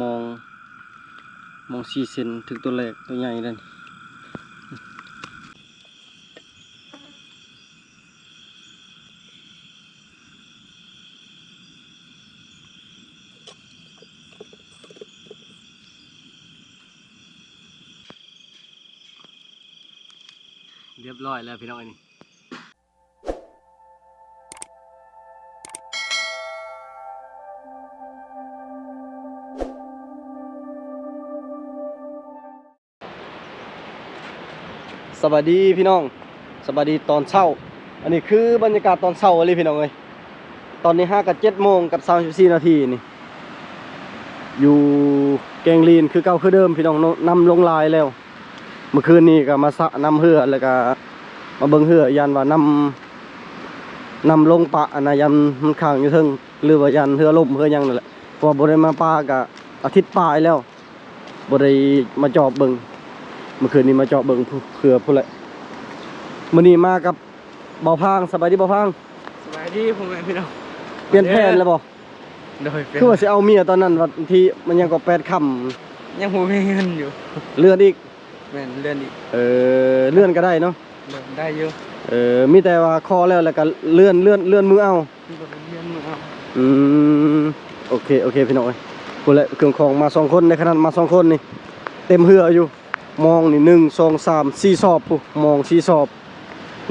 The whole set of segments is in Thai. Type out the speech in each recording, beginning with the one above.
มอง4 เซนถึงตัวแรกตัวใหญ่เลยเรียบร้อยแล้วพี่น้องนี่สวัสดีพี่น้องสวัสดีตอนเช้าอันนี้คือบรรยากาศตอนเช้าเลยพี่น้องเลยตอนนี้7 โมงกับ34 นาทีนี่อยู่แกงลีนคือเก่าคือเดิมพี่น้องนำลงลายแล้วเมื่อคืนนี้ก็มาสะนำเหือแล้วก็มาเบิ่งเหือยันว่านำลงปะนะยันมันข้างอยู่เทิงหรือว่ายันเหือล่มเหือยังนั่นแหละเพราะบ่ได้มาปลาก็อาทิตย์ปลายแล้วบ่ได้มาจอบเบิ่งเมื่อคืนนี้มาจอบเบิ่งเผื่อพุ่นแหละมื้อนี้มากับเบาพางสบายดีเบาพางสบายดีผมเองพี่น้องเปลี่ยนแผนแล้วบ่โดยคือว่าสิเอาเมียตอนนั้นว่าที่มันยังก็8 ค่ำยังบ่มีเงินอยู่เลื่อนอีกแม่นเลื่อนอีกเลื่อนก็ได้เนาะเลื่อนได้อยู่มีแต่ว่าคอแล้วก็เลื่อนมือเอาเลื่อนมือเอาโอเคพี่น้อยพุ่นแหละเครื่องของมา2 คนในขนาดมา2 คนนี่เต็มเหืออยู่มองนี่1 2 3 4 สอบปุ๊มอง4 สอบ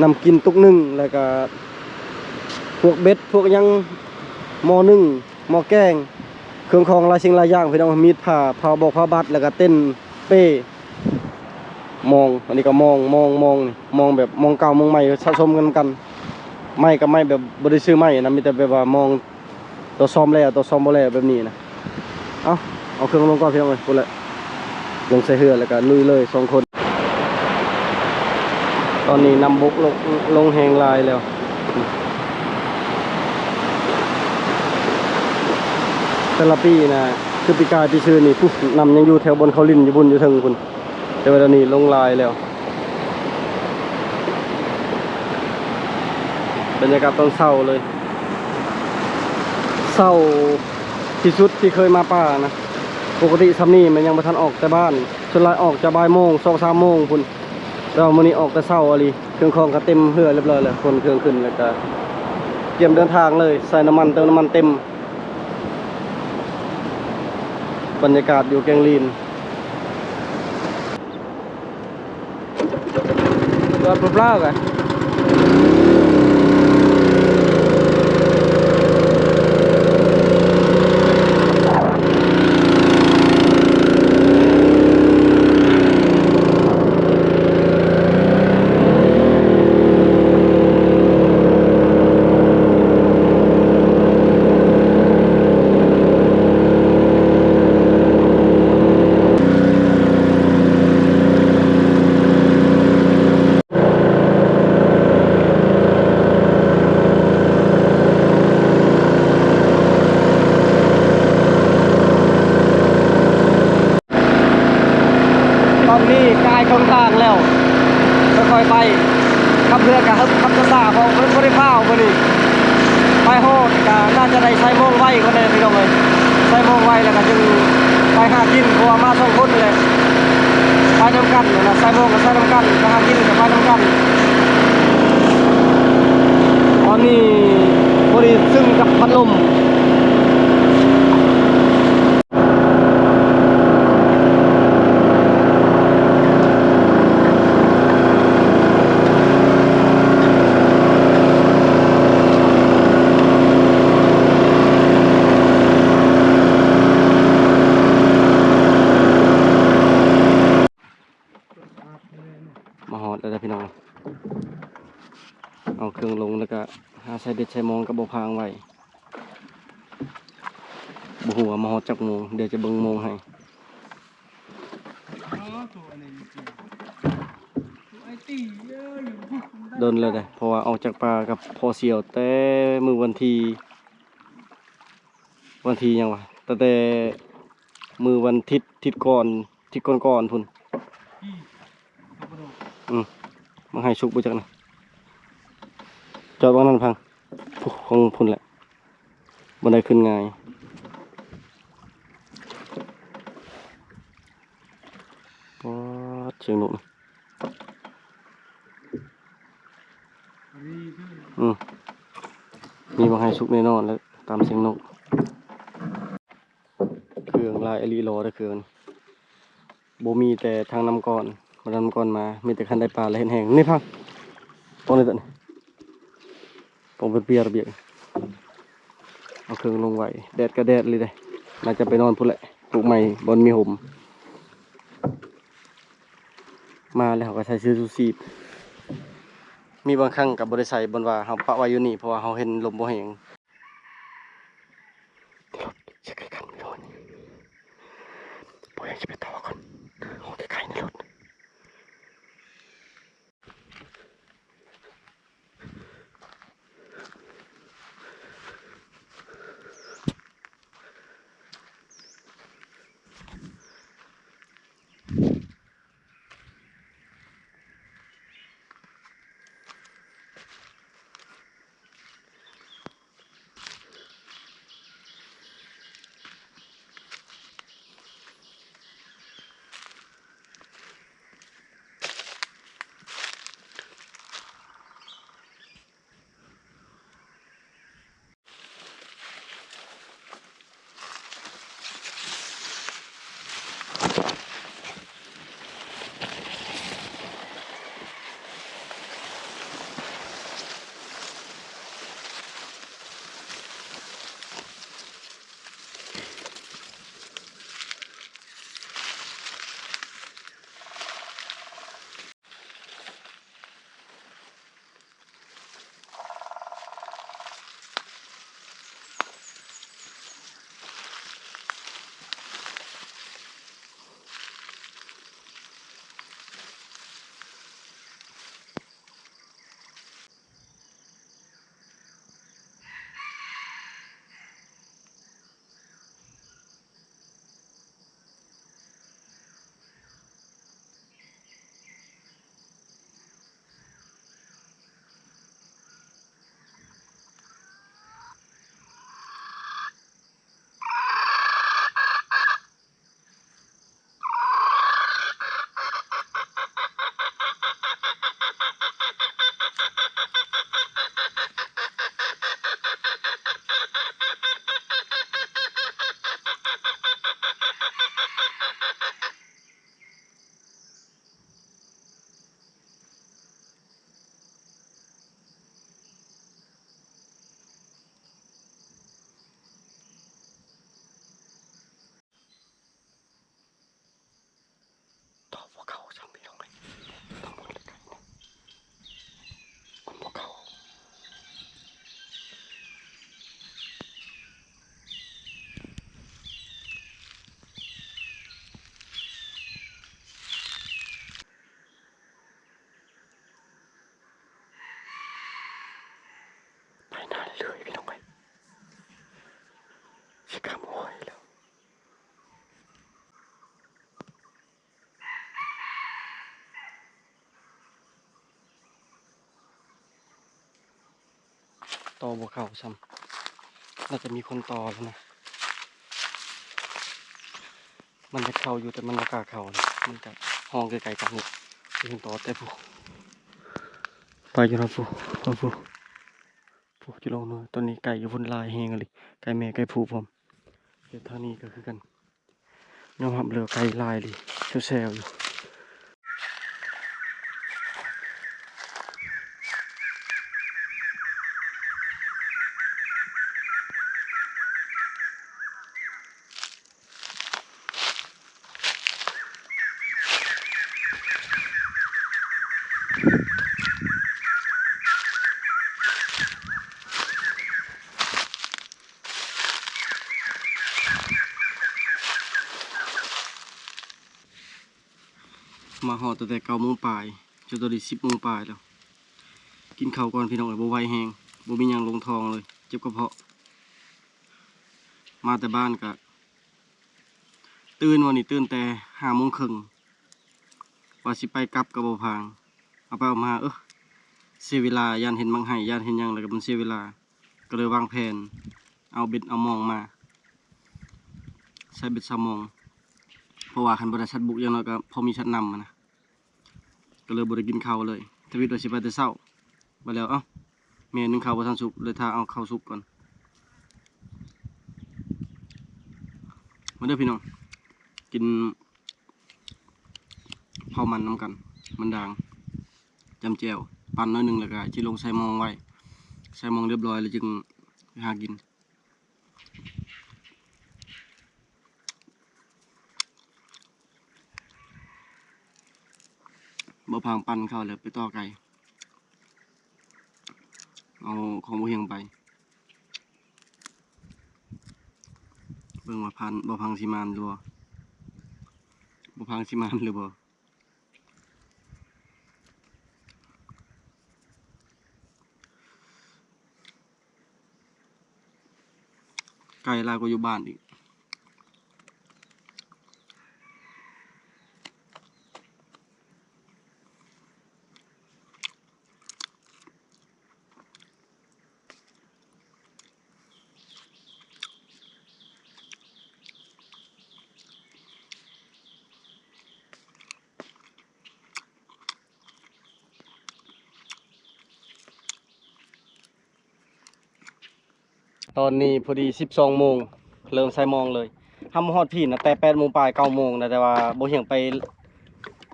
นำกินตุก1แล้วก็พวกเบ็ดพวกยังหม้อ1หม้อแกงเครื่องของหลายสิ่งหลายอย่างพี่น้องมีดผ้าบอกผ้าบัดแล้วก็เต้นเป้มองอันนี้ก็มองแบบมองเก่ามองใหม่สะสมกันไม้กับไม้แบบบริสุทธิ์ไม้นะมีแต่แบบว่ามองตัวซ้อมแล้วตัวซ้อมบ่แล้วแบบนี้นะเอาเครื่องลงก่อนพี่น้องเลยพุ่นแหละลงใส่เหือแล้วก็ลุยเลย2 คนตอนนี้นำบกลงแหงลายแล้วแต่ละปีนะคือปีกายปีชื่อนี่ปุ๊บนำยังอยู่แถวบนเขาลิ้นอยู่บนอยู่เทิงคุณแต่เวลานี้ลงลายแล้วบรรยากาศตอนเช้าเลยเช้าที่สุดที่เคยมาป่านะปกติซ้ำนี่มันยังไม่ทันออกแต่บ้านส่วนลายออกจะบ่ายโมง2-3 โมงคุณเรามื้อนี้ออกแต่เช้าอะไรเครื่องของก็เต็มเหือเรียบร้อยแล้วคนเครื่องขึ้นแล้วก็เตรียมเดินทางเลยใส่น้ำมันเติมน้ำมันเต็มบรรยากาศอยู่แกงลีนตัวเปล่าๆกันตอนนี้กายคงทางแล้วค่อยๆไปขับเรือกับขับซ่าเพราะเพิ่นบ่ได้พาวมื้อนี้ไปโฮดก็น่าจะได้ใช้โมงไว้ก็ได้พี่น้องเอ้ยใช้โมงไว้แล้วก็จึงไปหากินเพราะว่ามา2 คนเลยไปนำกันนะใช้โมงก็ใช้นำกันไปหากินก็ไปนำกันตอนนี้บ่ได้ซึ่งกับพัดลมมาหอดแล้วพี่น้องเอาเครื่องลงแล้วก็หาใส่เด็ดใส่มองกับบ่พางไว้บ่ฮู้ว่ามาหอดจักโมงเดี๋ยวจะเบิ่งโมงให้โดนเลยเพราะว่าออกจากป่ากับพอเสียวแต่มือวันที่ยังวะแต่มือวันทิศก่อนพุ่นมาให้ชุกบุจักนะจอดบางนั้นพังของพุ่นแหละบันไดขึ้นง่าย เสียงนกนะ นี่คือ มีบางให้สุกแน่นอนแล้วตามเสียงนกเครื่องลายอลีโลได้เครื่องบ่มีแต่ทางนำก่อนมานำก่อนมามีแต่คันได้ปลาและเห็นแห้งนี่พังตรงนี้ตัวนี้ผมเป็นเปียระเบียงเอาเครื่องลงไว้แดดก็แดดเลยได้น่าจะไปนอนพุ่นแหละปลูกใหม่บนมีห่มมาแล้วเขาก็ใช้ซื้อซูซีบมีบางครั้งกับบริษัทบนว่าเขาปะไว้อยู่นี่เพราะว่าเขาเห็นลมบ่แห้งเช็คกันไม่โดนบ่อยากจะไปต่อก่อนห้องใกล้ๆในรถต่อพวกเขาจำไม่ลงเลยต้องหมดเลยมันพวกเขาไปนานเลยพี่น้องไปชิคาโมยแล้วต่อพวกเขาซ้ำน่าจะมีคนต่อแล้วนะมันจะเข้าอยู่แต่มันไม่กล้าเข้านะมันจะห้องไกลๆจากนี้ถึงต่อแต่ผู้ไปอยู่นะผู้กิโลนึงตอนนี้ไก่อยู่บนลายแหงเลยไก่แม่ไก่ผู้ผมเดี๋ยวท่านี้ก็คือกันยอมรับเลยไก่ลายเลยเซลอยู่มาหอตั้งแต่9 โมงปลายจนตอนนี้10 โมงปลายแล้วกินข้าวก่อนพี่น้องเลยบ่ไหวแหงบ่มีหยังลงท้องเลยเจ็บกระเพาะมาแต่บ้านกะตื่นวันนี้ตื่นแต่5 โมงครึ่งว่าสิไปกลับกับบ่พางเอาไปเอามาเสียเวลาย่านเห็นบางไห้ย่านเห็นหยังแล้วก็มันเสียเวลาก็เลยวางแผนเอาเบ็ดเอามองมาใช้เบ็ดซามองเพราะว่าคันบ่ได้ชัดบุกอย่างน้อยก็พอมีชัดนำนะ ก็เลยบ่ได้กินข้าวเลยทวิตว่าสิไปแต่เช้ามาแล้วเอ้าแม่นึ่งข้าวบ่ทันสุกเลยท่าเอาข้าวสุกก่อนมาเด้อพี่น้องกินข้าวมันน้ำกันมันด่างจำแจ่วปั่นน้อยหนึงแล้วก็สิลงใส่หม้อไว้ใส่หม้อเรียบร้อยแล้วจึงไปหากินบ่พางปั่นเข้าแล้วไปต่อไก่เอาของบ่เฮียงไปเบิ่งว่าพันบ่พังสิมานหรือบ่พังสิมานหรือบ่ไก่ลายก็อยู่บ้านอีกตอนนี้พอดี12โมงเริ่มใส่หมองเลยทำฮอดพี่นะแต่8โมงปลาย9โมงนะแต่ว่าบ่เฮียงไป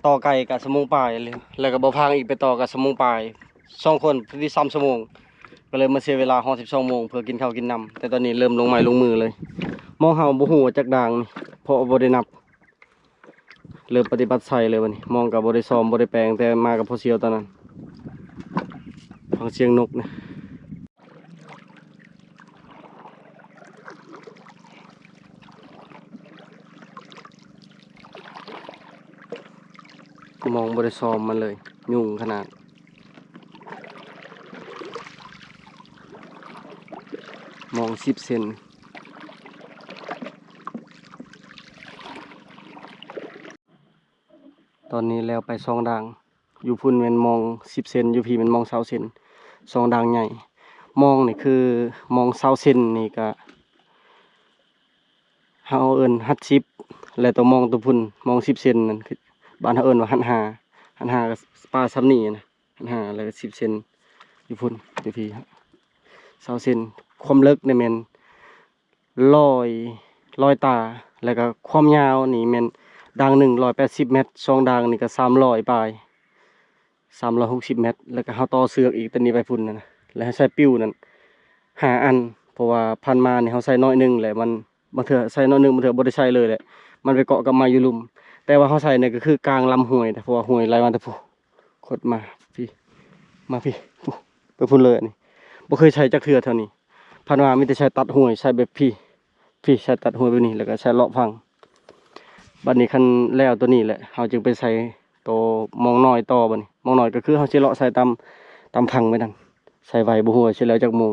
ต่อไก่กับชั่วโมงปลายเลยแล้วก็บ่พางอีกไปต่อกับชั่วโมงปลาย2คนพอดี3ชั่วโมงก็เลยมาเสียเวลาฮอด12โมงเพื่อกินข้าวกินน้ำแต่ตอนนี้เริ่มลงไม้ลงมือเลยมองเฮาบ่ฮู้ว่าจักด่างนี่เพราะบ่ได้นับเริ่มปฏิบัติใส่เลยวันนี้มองกับบ่ได้ซ้อมบ่ได้แปลงแต่มากับพ่อเสียวตอนนั้นฟังเสียงนกนะมองบ่ได้ซ้อมมันเลยยุ่งขนาดมอง10เซนตอนนี้แล้วไป2ด่างอยู่พุ่นแม่นมอง10เซนอยู่พี่แม่นมอง20เซน2ด่างใหญ่มองนี่คือมอง20เซนนี่ก็เฮาเอิ้นหัด10แล้วตัวมองตัวพุ่นมอง10เซนนั่นคือบ้านเฮาเอิ้นว่าหันหาก็ปลาซ้ำนี่นะหันหาแล้วก็10เซนอยู่พุ่นอยู่พี่ครับ20เซนความลึกนี่แม่น100ตาแล้วก็ความยาวนี่แม่นด่างหนึ่ง180เมตร2ด่างนี่ก็300ปลาย360เมตรแล้วก็เฮาต่อเสือกอีกตัวนี้ไปพุ่นนั่นนะแล้วใช้ปิ้วนั่น5อันเพราะว่าพันมานี่เฮาใส่น้อยหนึงแหละมันบางเทื่อใส่น้อยหนึงบางเทื่อบ่ได้ใส่เลยแหละมันไปเกาะกับไม้อยู่ลุ่มแต่ว่าเฮาใส่นี่ก็คือกลางลำห้วยแต่เพราะว่าห้วยไหลมาแต่ผู้ขดมาพี่มาพี่ผู้ไปพุ่นเลยอันนี้บ่เคยใช้จักเทื่อเท่านี้พันมามีแต่ใช้ตัดห้วยใช้แบบพี่ใช้ตัดห้วยแบบนี้แล้วก็ใช้เลาะพังบัดนี้คันแล้วตัวนี้แหละเฮาจึงไปใส่ตัวมองน้อยต่อบัดนี้มองน้อยก็คือเฮาสิเลาะใส่ตามพังไปนั่นใส่ไว้บ่ฮู้ว่าสิแล้วจักโมง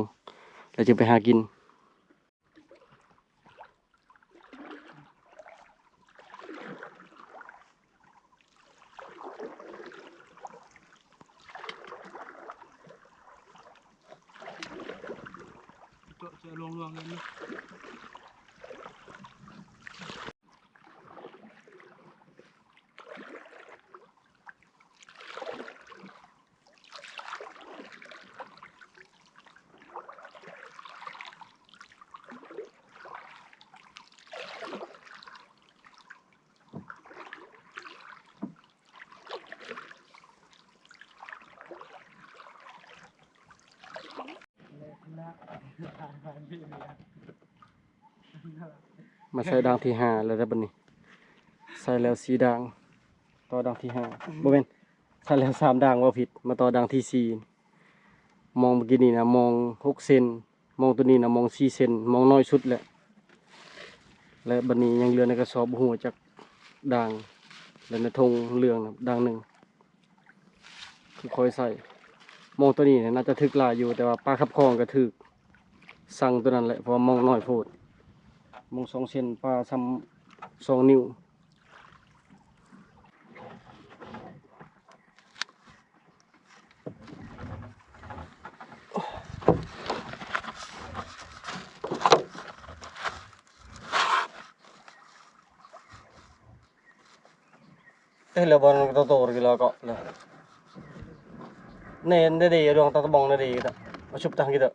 แล้วจึงไปหากินจะลงๆเลยนี่มาใส่ด่างที่5แล้วได้บัดนี้ใส่แล้ว4ด่างต่อด่างที่5บ่แม่นใส่แล้ว3ด่างว่าผิดมาต่อด่างที่4มองเมื่อกี้นี่นะมอง6เซนมองตัวนี้นะมอง4เซนมองน้อยสุดแหละและบัดนี้ยังเหลือในกระสอบบ่ฮู้จักด่างและในธงเหลืองนะด่างหนึงคือคอยใส่มองตัวนี้น่าจะถึกหลายอยู่แต่ว่าปลาขับคลองก็ถึกสั่งตัวนั้นแหละเพราะว่ามองน้อยโพดมอง2เซนปลาซ้ำ2นิ้วเอ้ยแล้วบอลโตๆกี่แล้วก็เลย Nên đây đi đường tao bong đây đi đó. Mà chụp tao kia đó.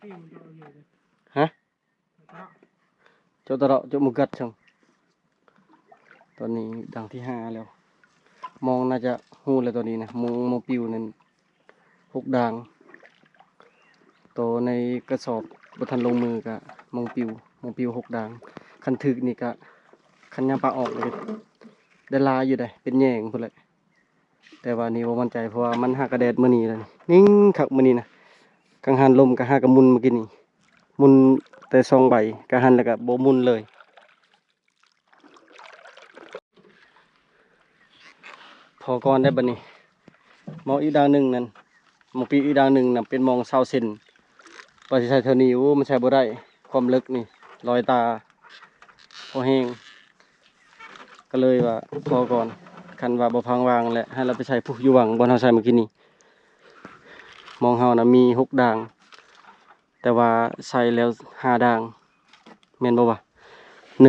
พี่มันจะเอาอยู่เลย Hả? แล้ว Chỗ tao đó, chỗ một gật xong. ตอนนี้ดังที่5แล้ว มองน่าจะหู้แล้วตอนนี้นะมองปิวนั่น6ดังตัวในกระสอบบ่ทันลงมือกะมองปิว6ดังคันถึกนี่กะคันยามปลาออกเลยได้ลายอยู่ได้เป็นแยงพุ่นแหละแต่ว่านี่บ่มั่นใจเพราะว่ามันหากระแดดมื้อนี้แล้วนี่นิ่งคักมื้อนี้นะกังหันลมก็หากระมุนเมื่อกี้นี่มุนแต่2ใบกังหันแล้วก็บ่มุนเลย พอก่อนได้บัดนี้มองอีกดังหนึ่งนั่นมองปีอีกดังหนึ่งน่ะเป็นมองเศร้าเซนปฏิใช้เท่านี้โอ้มันใช้บ่ได้ความลึกนี่รอยตาพอแห้งก็เลยว่าพอก่อนคันว่าบ่พังวางแหละให้เราไปใช้ผู้อยู่หวังบ่เฮาใช้เมื่อกี้นี้มองเฮานะมี6ด่างแต่ว่าใส่แล้ว5ด่างแม่นบ่วะ1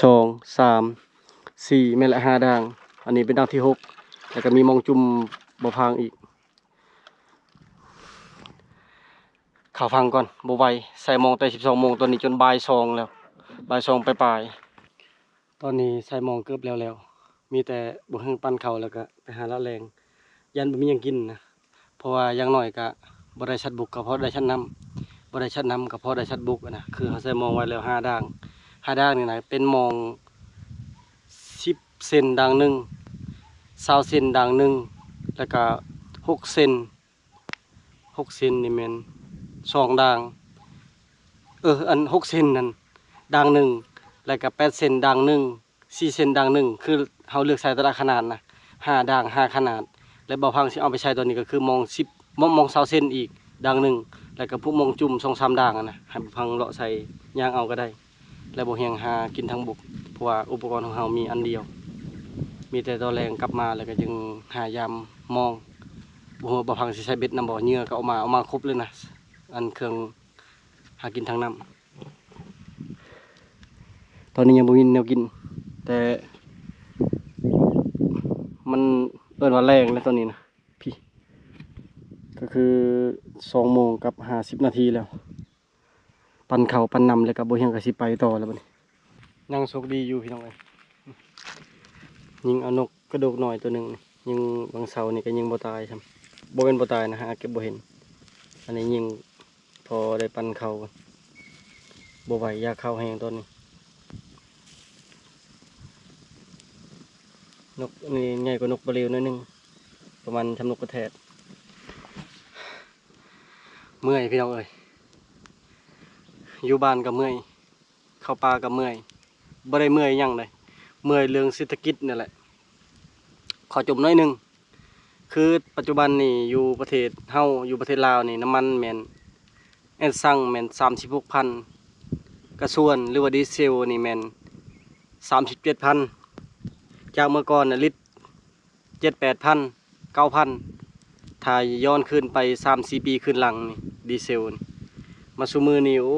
2 3 4แม่นละ5ด่างอันนี้เป็นด่างที่6แล้วก็มีมองจุ่มบ่พังอีกข่าวฟังก่อนบ่ไหวใส่มองแต่12 โมงตอนนี้จนบ่าย 2แล้วบ่าย 2ปลายๆตอนนี้ใส่มองเกือบแล้วมีแต่บ่ฮึงปั้นข้าวแล้วก็ไปหาละแรงยันบ่มีหยังกินนะเพราะว่าอย่างน้อยก็บ่ได้ชัดบุกก็เพราะได้ชัดน้ำบ่ได้ชัดน้ำก็เพราะได้ชัดบุกอะนะคือเขาใส่มองไว้แล้ว5ด่าง5ด่างนี่นะเป็นมอง10 เซนด่างหนึ่ง20 เซนด่างหนึ่งแล้วก็6 เซน6 เซนนี่แม่น2ด่างอัน6 เซนนั่นด่างหนึ่งแล้วก็8 เซนด่างหนึ่ง4 เซนด่างหนึ่งคือเฮาเลือกใส่แต่ละขนาดนะ5ด่าง5ขนาดแล้วบ่พังสิเอาไปใช้ตัวนี้ก็คือมอง10มอง20 เซนอีกด่างหนึ่งแล้วก็พวกมองจุ่ม2-3ด่างอะนะให้บ่พังเลาะใส่ย่างเอาก็ได้แล้วบ่แฮงหากินทางบกเพราะว่าอุปกรณ์ของเฮามีอันเดียวมีแต่ตัวแรงกลับมาแล้วก็จึงหายามมองบ่ฮู้บ่พังสิใช้เบ็ดนำบ่เหยื่อก็เอามาครบเลยนะอันเครื่องหากินทางน้ำตอนนี้ยังบ่มีแนวกินแต่มันเอิ้นว่าแรงแล้วตอนนี้นะพี่ก็คือ2 โมงกับ50 นาทีแล้วปั่นข้าวปั่นน้ำแล้วก็บ่เฮียงก็สิไปต่อแล้วบัดนี้ยังโชคดีอยู่พี่น้องเอ้ยยิงเอานกกระโดกหน่อยตัวหนึงนี่ยิงบางเสานี่ก็ยิงบ่ตายครับบ่เป็นบ่ตายนะฮะเก็บบ่เห็นอันนี้ยิงพอได้ปั่นข้าวบ่ไหวยาข้าวแห้งตอนนี้นกนี่ใหญ่กว่านกบะเหลวนิดนึงประมาณทำนกกระแทกเมื่อยพี่น้องเอ้ยอยู่บ้านก็เมื่อยเข้าป่าก็เมื่อยบ่ได้เมื่อยหยังเลยเมื่อยเรื่องเศรษฐกิจนี่แหละขอจบน้อยหนึงคือปัจจุบันนี่อยู่ประเทศเฮาอยู่ประเทศลาวนี่น้ำมันแม่นสั่งแม่น36,000กระส่วนหรือว่าดีเซลนี่แม่น37,000จากเมื่อก่อนน่ะลิตร 7-8,000 9,000ถ้าย้อนขึ้นไป 3-4 ปีขึ้นหลังนี่ดีเซลนี่มาซุมื้อนี้โอ้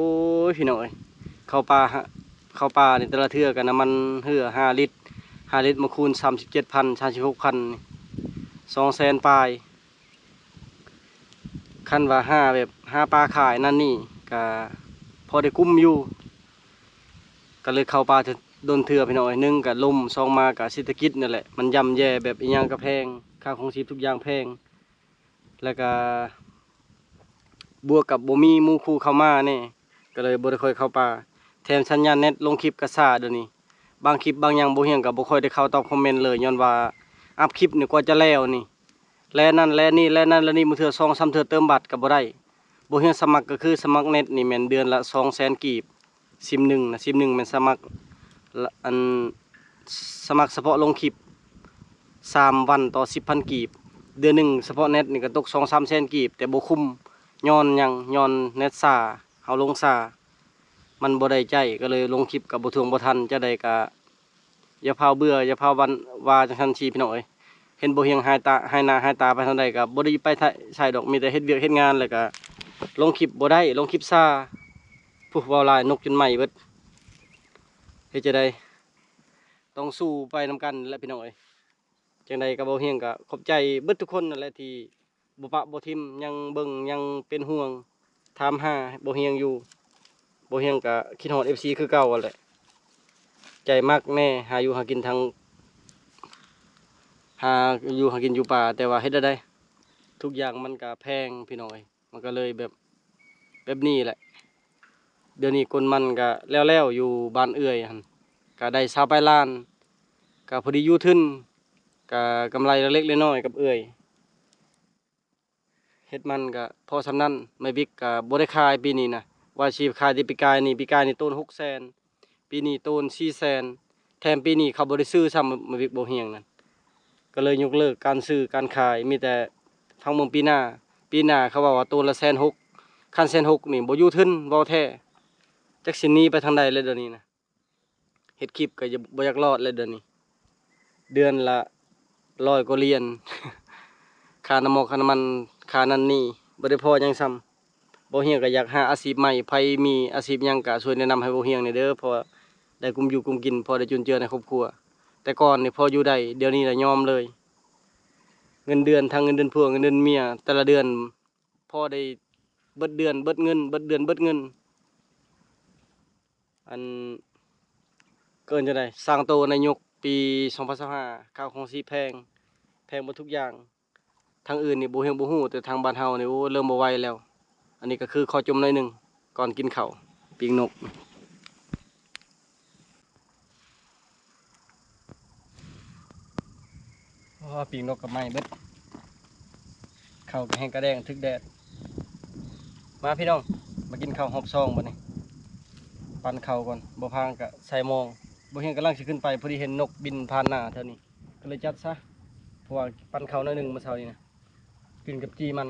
ยพี่น้องเอ้ยเข้าป่านี่แต่ละเทื่อก็น้ำมันเหือ5 ลิตร5 ลิตรมาคูณ 37,000 36,000นี่200,000ปลายคันว่าแบบปลาขายนั่นนี่ก็พอได้กุ้มอยู่ก็เลยเข้าป่าโดนเถื่อพี่น้อย1ก็ลม2มาก็เศรษฐกิจนั่นแหละมันย่ำแย่แบบอีหยังก็แพงค่าของชีพทุกอย่างแพงแล้วก็บวกกับบ่มีหมู่คู่เข้ามาแน่ก็เลยบ่ได้ค่อยเข้าป่าแถมสัญญาณเน็ตลงคลิปก็ช้าเดี๋ยวนี้บางคลิปบางอย่างบ่เฮียงก็บ่ค่อยได้เข้าตอบคอมเมนต์เลยย้อนว่าอัพคลิปนี่กว่าจะแล้วนี่แลนั่นแลนี่แลนั่นแลนี่มื้อเทื่อ2-3 เทื่อเติมบัตรก็บ่ได้บ่เฮียงสมัครก็คือสมัครเน็ตนี่แม่นเดือนละ 200,000 กีบซิมหนึ่งนะซิมหนึ่งแม่นสมัครอันสมัครเฉพาะลงคลิป3 วันต่อ 10,000 กีบเดือนหนึ่งเฉพาะเน็ตนี่ก็ตก 2-3 แสนกีบแต่บ่คุ้มย้อนหยังย้อนเน็ตช้าเฮาลงช้ามันบ่ได้ใจก็เลยลงคลิปก็บ่ทวงบ่ทันจะได้ก็อย่าพาเบื่ออย่าพาวันว่าจังซั่นทีพี่น้องเอ้ยเห็นบ่เฮียงหายตาหายหน้าหายตาไปทางใดก็บ่ได้ไปใช้ดอกมีแต่เฮ็ดเวียกเฮ็ดงานแล้วก็ลงคลิปบ่ได้ลงคลิปช้าผู้เว้าหลายนกจนไหม้เบิดเฮ็ดจะได้ต ต้องสู้ไปนำกันและพี่น้องเอ้ยจังใดก็บ่เฮียงก็ขอบใจเบิดทุกคนนั่นแหละที่บ่ปะบ่ทิมยังเบิ่งยังเป็นห่วงถามหาบ่เฮียงอยู่บ่เฮียงก็คิดฮอด FC คือเก่านั่นแหละใจมักแน่หาอยู่หากินทางหาอยู่หากินอยู่ป่าแต่ว่าเฮ็ดได้ทุกอย่างมันก็แพงพี่น้องเอ้ยมันก็เลยแบบนี้แหละเดี๋ยวนี้คนมันก็แล้วๆอยู่บ้านเอื้อยหั่นก็ได้20ปลายล้านก็พอดีอยู่ทึนก็กำไรเล็กๆน้อยๆกับเอื้อยเฮ็ดมันก็พอสำนั้นไม่บิ๊กก็บ่ได้ขายปีนี้นะว่าสิขายที่ปีกายนี่ต้น600,000ปีนี้ต้น400,000แถมปีนี้เขาบ่ได้ซื้อซ้ำไม่บิ๊กบ่เฮียงนั่นก็เลยยกเลิกการซื้อการขายมีแต่ฟังเบิ่งปีหน้าเขาว่าต้นละ160,000คัน160,000นี่บ่อยู่ทึนเว้าแท้จักสิหนีไปทางใดเลยเดี๋ยวนี้นะเฮ็ดคลิปก็บ่อยากรอดเลยเดี๋ยวนี้เดือนละ100กว่าเหรียญ ค่าน้ำมันค่าน้ำมันค่านั่นนี่บ่ได้พอหยังซ้ำบ่เฮียงก็อยากหาอาชีพใหม่ไผมีอาชีพหยังก็ช่วยแนะนำให้บ่เฮียงหน่อยเด้อเพราะว่าได้กุมอยู่กุมกินพอได้จุนเจือในครอบครัวแต่ก่อนนี่พออยู่ได้เดี๋ยวนี้น่ะยอมเลยเงินเดือนทั้งเงินเดือนผัวเงินเดือนเมียแต่ละเดือนพอได้เบิดเดือนเบิดเงินเบิดเดือนเบิดเงินอันเกินจังได๋สร้างโตในยุคปี2025ข้าวของสิแพงหมดทุกอย่างทางอื่นนี่บ่เฮงบ่ฮู้แต่ทางบ้านเฮานี่โอ้เริ่มบ่ไหวแล้วอันนี้ก็คือข้อจมหน่อยหนึงก่อนกินข้าวปิ้งนกเพราะว่าปิ้งนกกับไม้เบิดข้าวก็แห้งกระแดงทึกแดดมาพี่น้องมากินข้าวหอบซองบัดนี้ปั่นข้าวก่อนบ่พางก็ใส่หม้องบ่เฮงกำลังสิขึ้นไปพอดีเห็นนกบินผ่านหน้าแถวนี้ก็เลยจัดซะเพราะว่าปั่นข้าวหน่อยหนึงเมื่อเช้านี้นะกินกับจีมัน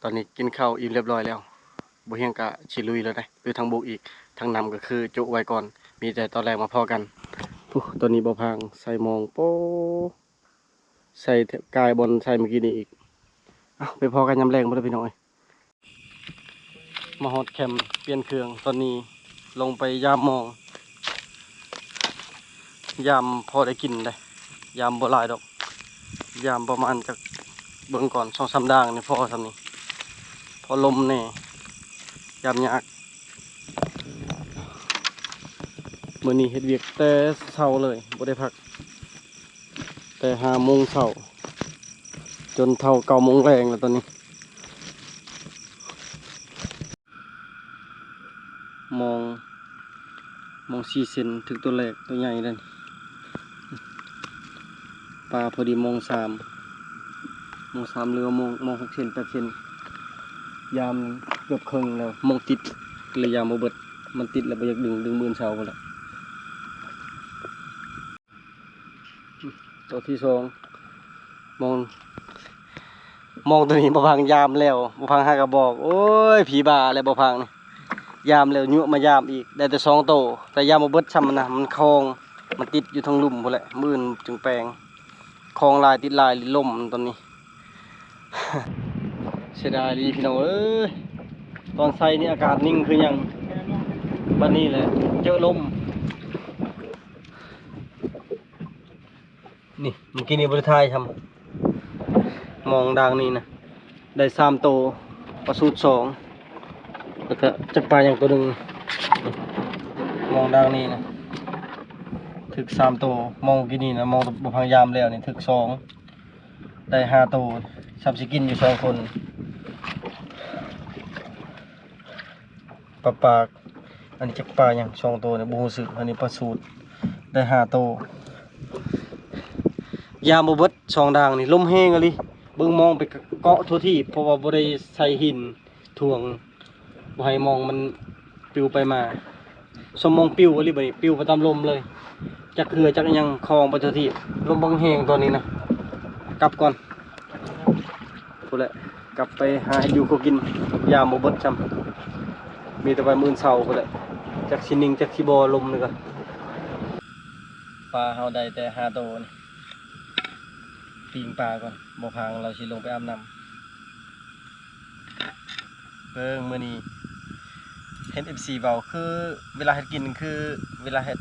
ตอนนี้กินข้าวอิ่มเรียบร้อยแล้วบ่เฮียงก็สิลุยแล้วได้คือทางบกอีกทางนำก็คือจุไว้ก่อนมีแต่ตอนแรกมาพอกันตอนนี้บ่พังใส่หมองโป๊ใส่กายบนใส่เมื่อกี้นี้อีกไปพอกันยามแรงบ่ได้พี่น้องเอ้ยมาฮอดแคมป์เปลี่ยนเครื่องตอนนี้ลงไปยามหมองยามพอได้กินได้ยามบ่หลายดอกยามประมาณจักเบิ่งก่อน2-3ด่างนี่พอซำนี้พอลมแน่ยามยากมื้อนี้เฮ็ดเวียกแต่เช้าเลยบ่ได้พักแต่5 โมงเช้าจนเท่า9 โมงแรงแล้วตอนนี้มอง4 เซนถึงตัวแรกตัวใหญ่เลยปลาพอดีโมง 3หรือว่าโมง6 เซน 8 เซนยามเกือบครึ่งแล้วโมงติดเลยยามบ่เบิด มันติดแล้วบ่อยากดึงมือเสาพุ่นแหละตัวที่สองมองตัวนี้บ่พังยามแล้วบ่พังหากระบอกโอ้ยผีบ้าอะไรบ่พังนี่ยามแล้วยั่วมายามอีกได้แต่2โตแต่ยามบ่เบิดซ้ำนะมันคลองมันติดอยู่ทางลุ่มพุ่นแหละมื้อจึงแปลงคลองลายติดลายล่มตอนนี้ เสียดายดีพี่น้องเอ้ยตอนใส่นี่อากาศนิ่งคือหยังบัดนี้แหละเจอลมนี่เมื่อกี้นี่บริทายทำมองดังนี่นะได้3โตปลาสูตร2แล้วก็จักปลาอย่างตัวหนึ่งมองดังนี่นะถึก3โตมองกี่นี่นะมองบุพยามแล้วนี่ถึก2ได้5โตซับสิกินอยู่2คนปลาอันนี้จักปลาอย่าง2โตเนี่ยบ่ฮู้สึกอันนี้ปลาสูตรได้5โตยามบ่เบิด2ด่างนี่ลมแห้งอะลิเบิ่งมองไปเกาะทั่วที่เพราะว่าบ่ได้ใส่หินถ่วงบ่ให้มองมันปลิวไปมาสมมองปลิวอะลิบัดนี้ปลิวไปตามลมเลยจักเรือจักหยังคลองไปทั่วที่ลมบังแห้งตัวนี้นะกลับก่อนพูดแหละกลับไปหาอยู่ก็กินยามบ่เบิดจำมีแต่ไปมื้อเช้าพูดแหละจักสินิ่งจักสิบ่ลมนี่ก็ปลาเฮาได้แต่5โตนี่ปีงปลาก่อนบ่พังเราสิลงไปอาบน้ำเบิ่งมื้อนี้เห็น FC เว้าคือเวลาเฮ็ดกินคือเวลาเฮ็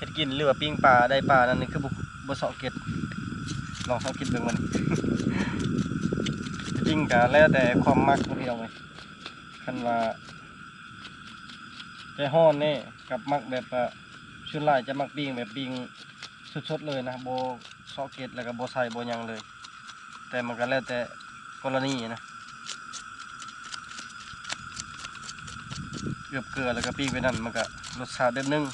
ดกินหรือว่าปิ้งปลาได้ปลานั่นนี่คือบ่เซาะเก็ดลองเซาะเก็ดเบิ่งมัน จริงก็แล้วแต่ความมักของพี่น้องเอ้ยคันว่าใจฮ้อนนี่กับมักแบบส่วนหลายจะมักปิ้งแบบปิ้งสดๆเลยนะบ่ซอกเก็ตแล้วก็บ่ใส่บ่หยังเลยแต่มันก็แล้วแต่กรณีนะเกลือแล้วก็ปิ้งไปนั่นมันก็รสชาติแบบนึง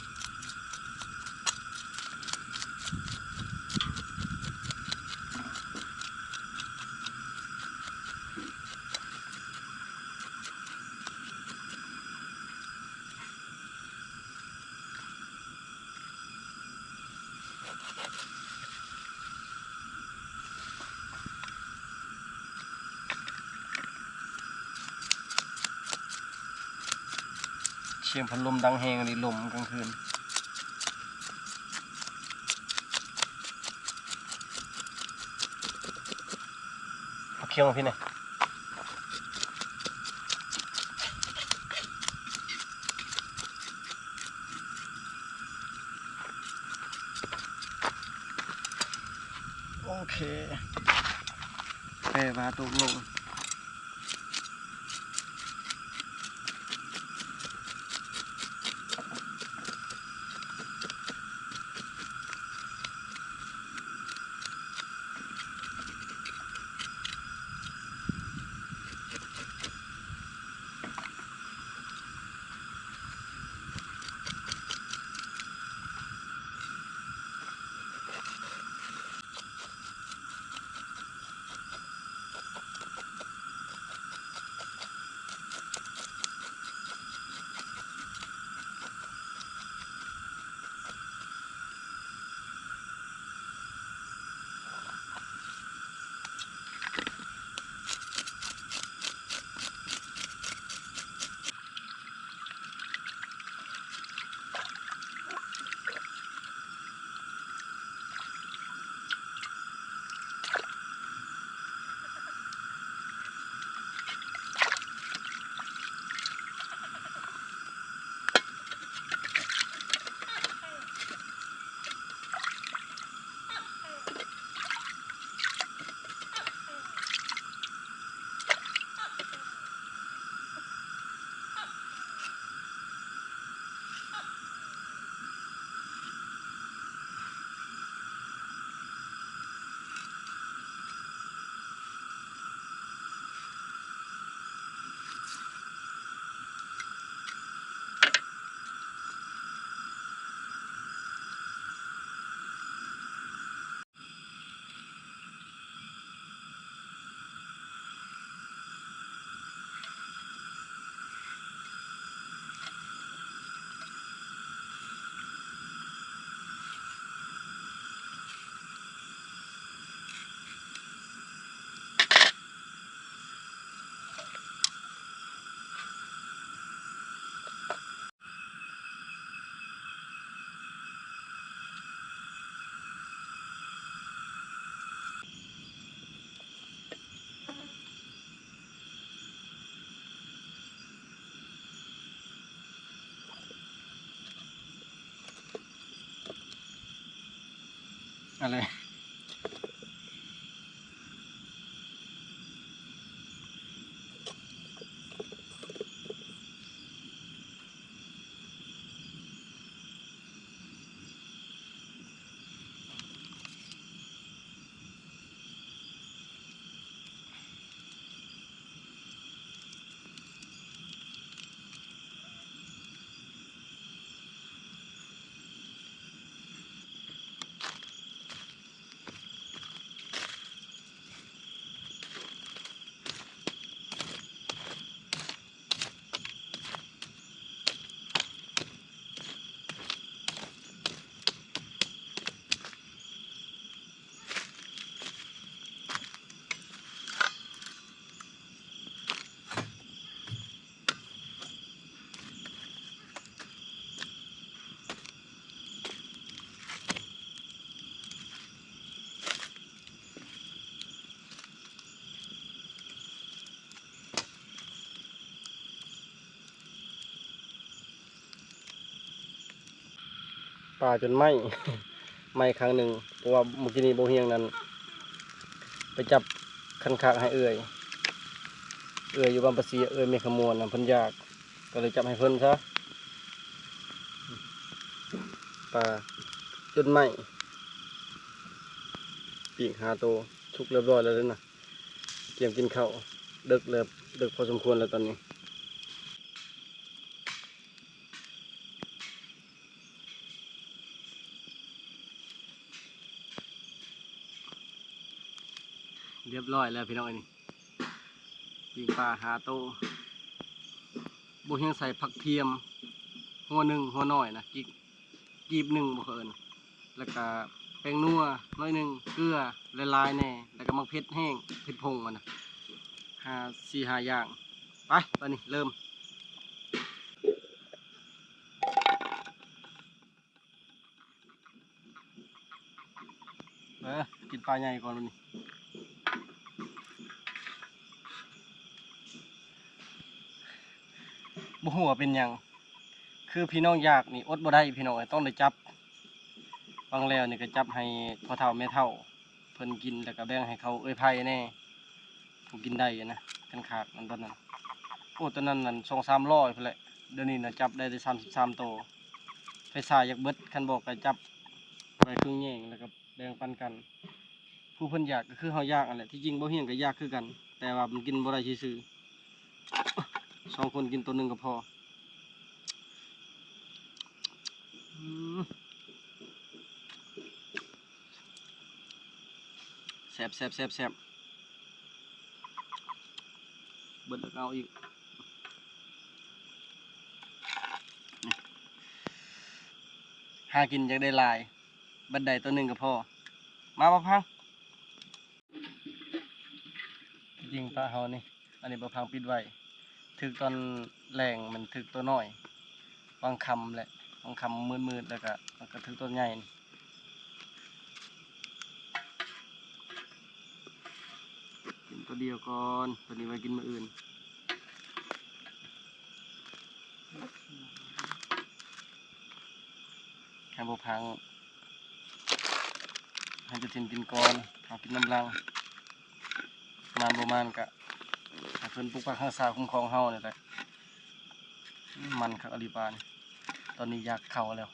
เสียงพัดลมดังแฮงนี่ลมกลางคืนเอาเคี่ยวมาพี่เนี่ยโอเคแปลว่าตกลง อะไรปลาจนไหม ไหมครั้งหนึ่งเพราะว่าเมื่อกี้นี้โบเฮียงนั้นไปจับคันคากให้เอื่อยอยู่บางปะเสียเอื่อยเมฆขมวนนะเพิ่นอยากก็เลยจับให้เพิ่นซะปลาจนไหมปีก5 ตัวทุกเรียบร้อยแล้วเด้อนะเตรียมกินข้าวดึกเลยดึกพอสมควรแล้วตอนนี้เรียบร้อยแล้วพี่น้องนี่ปีกปลา5 ตัวโบเฮียงใส่ผักเทียมหัวหนึ่งหัวน้อยนะกีบหนึ่งบ่เคินแล้วก็แป้งนัวน้อยหนึ่งเกลือละลายแน่แล้วก็มักเผ็ดแห้งเผ็ดพงมันนะ5 อย่างไปตอนนี้เริ่มกินปลาใหญ่ก่อนวันนี้บ่ฮู้ว่าเป็นหยังคือพี่น้องอยากนี่อดบ่ได้พี่น้องต้องได้จับบางแล้วนี่ก็จับให้พ่อเฒ่าแม่เฒ่าเพิ่นกินแล้วก็แบ่งให้เขาเอ้ยไผแน่ผมกินได้นะกันขาดมันตอนนั้นโอ้ตอนนั้นนั่น2-300พุ่นแหละเดี๋ยวนี้น่ะจับได้33 ตัวไฟฉายอยากเบิดคันบอกก็จับไปครึ่งแยงแล้วก็แบ่งปันกันผู้เพิ่นอยากก็คือเฮาอยากนั่นแหละที่จริงบ่เฮียงก็อยากคือกันแต่ว่ามันกินบ่ได้ซื่อๆ2 คนกินตัวหนึงก็พออืมแซ่บเบิดแล้วก็เอาอีกหากินอยากได้หลายบัดใดตัวหนึงก็พอมาบ่พังจริงปลาเฮานี่อันนี้บ่พังปิดไว้ถึกตอนแรงมันถึกตัวน้อยบางคำแหละบางคำมืดๆแล้วก็มันก็ถึกตัวใหญ่นี่กินตัวเดียวก่อนตัวนี้ไว้กินมื้ออื่นแค่บ่พังให้จะทิมกินก่อนเอากินน้ำลังมานบ่มานก็ให้เพิ่นปกปักรักษาคุ้มครองเฮานี่แหละมันคักอลีปานตอนนี้อยากเข้าแล้ว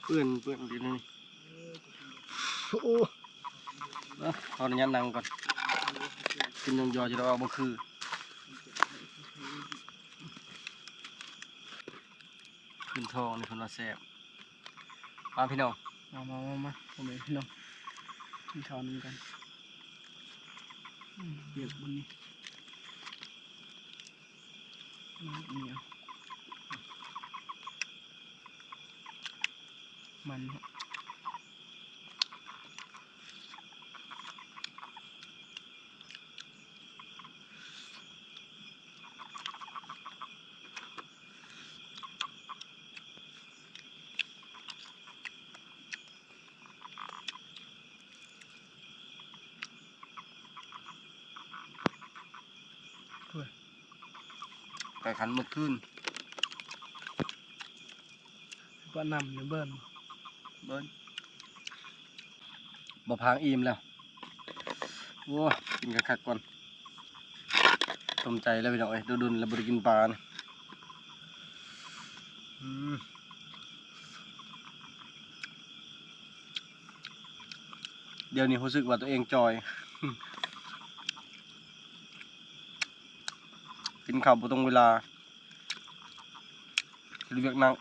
เปื้อนดีเลยโอ้ขออนุญาตนั่งก่อนกินยองๆจะได้เอาบ่คือขึ้นทองนี่เพิ่นว่าแซ่บมาพี่น้อง มาผมเองพี่น้องกินข้าวนึงกันเปียกบนนี้น้ำเหนียวมันฮะ ไก่ขันเมื่อคืน ว่านำเนี่ยเบิ้ล เบิ้ลบ่พางอิ่มแล้วโอ้กินกระคักก่อนต้มใจแล้วพี่น้องเอ้ยดุนๆแล้วบ่ได้กินปลาเนี่ยเดี๋ยวนี้รู้สึกว่าตัวเองจอย กินข้าวบ่ตรงเวลาเรียกนั่ง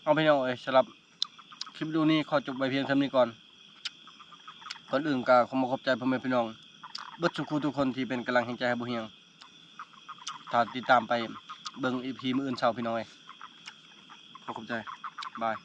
เอาพี่น้องเอ้ยสำหรับคลิปวิดีโอนี้ขอจบไว้เพียงเท่านี้ก่อนอื่นก็ขอขอบใจพ่อแม่พี่น้องเบิดทุกคนที่เป็นกำลังแห่งใจให้บ่เฮียงถ้าติดตามไปเบิ่ง EP มื้ออื่นเช้าพี่น้องเอ้ยขอขอบใจบาย